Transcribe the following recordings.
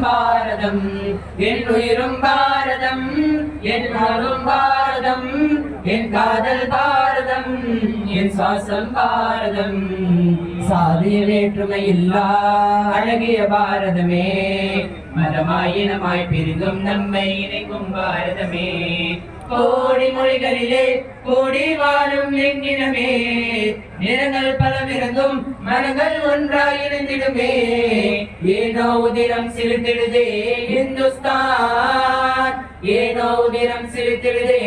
பாரதம் என் உயிரும் பாரதம் என் நாளும் பாரதம் என் காதல் பாரதம் என் சுவாசம் பாரதம் சாதிய வேற்றுமை இல்லா அழகிய பாரதமே மதமாயினமாய் பிரிந்தும் நம்மை இணைக்கும் பாரதமே கோடி மொழிகளிலே கோடி வாழும் எங்கினமே நிறங்கள் பலமிருந்தும் மனங்கள் ஒன்றாய் இணைந்திடுமே ஏனோ உதிரம் சிரித்திடுதே இந்துஸ்தான் ஏனோ உதிரம் சிரித்திடுதே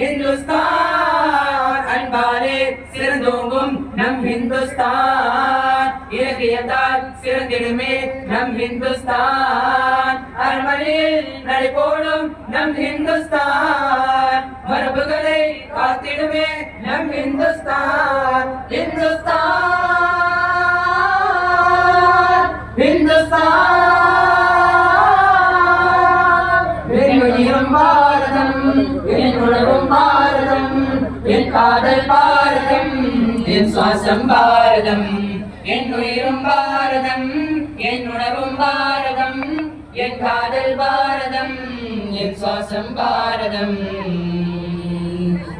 இந்துஸ்தான் அன்பாலே சிறந்தோங்கும் நம் இந்துஸ்தான் இலக்கியத்தால் சிறந்திடுமே நம் இந்துஸ்தான் அரண்மனையில் நடைபோடும் நம் இந்துஸ்தான் மரபுகளை காத்திடுமே நம் இந்துஸ்தான் இந்துஸ்தான் இந்துஸ்தான் என் உயிரும் பாரதம் என் உணவும் பாரதம் என் காதல் பாரதம் என் சுவாசம் பாரதம் என் உயிரும் பாரதம் என் உணவும் பாரதம் என் காதல் பாரதம் என் சுவாசம் பாரதம்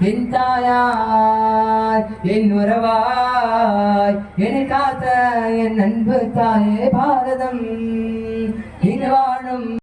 என் தாயாய் என் உறவாய் என்னை காத்த என் அன்பு தாயே பாரதம் இங்கு வாழும்